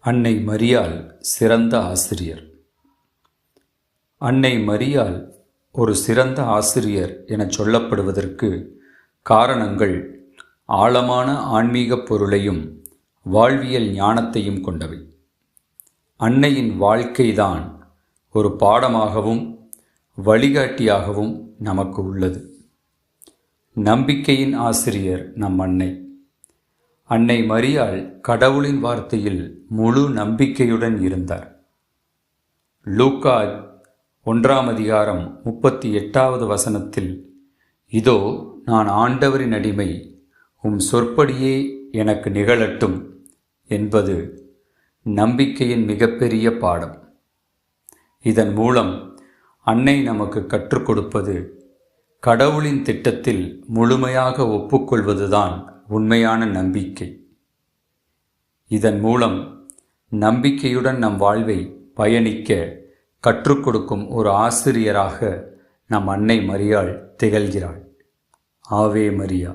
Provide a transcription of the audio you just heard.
அன்னை மரியாள் சிறந்த ஆசிரியர். அன்னை மரியாள் ஒரு சிறந்த ஆசிரியர் எனச் சொல்லப்படுவதற்கு காரணங்கள் ஆழமான ஆன்மீகப் பொருளையும் வாழ்வியல் ஞானத்தையும் கொண்டவை. அன்னையின் வாழ்க்கைதான் ஒரு பாடமாகவும் வழிகாட்டியாகவும் நமக்கு உள்ளது. நம்பிக்கையின் ஆசிரியர் நம் அன்னை. அன்னை மரியாள் கடவுளின் வார்த்தையில் முழு நம்பிக்கையுடன் இருந்தார். லூக்கா 1:38 இதோ நான் ஆண்டவரின் அடிமை, உம் சொற்படியே எனக்கு நிகழட்டும் என்பது நம்பிக்கையின் மிகப்பெரிய பாடம். இதன் மூலம் அன்னை நமக்கு கற்றுக் கொடுப்பது கடவுளின் திட்டத்தில் முழுமையாக ஒப்புக்கொள்வதுதான் உண்மையான நம்பிக்கை. இதன் மூலம் நம்பிக்கையுடன் நம் வாழ்வை பயணிக்க கற்றுக் கொடுக்கும் ஒரு ஆசிரியராக நம் அன்னை மரியாள் திகழ்கிறாள். ஆவே மரியா.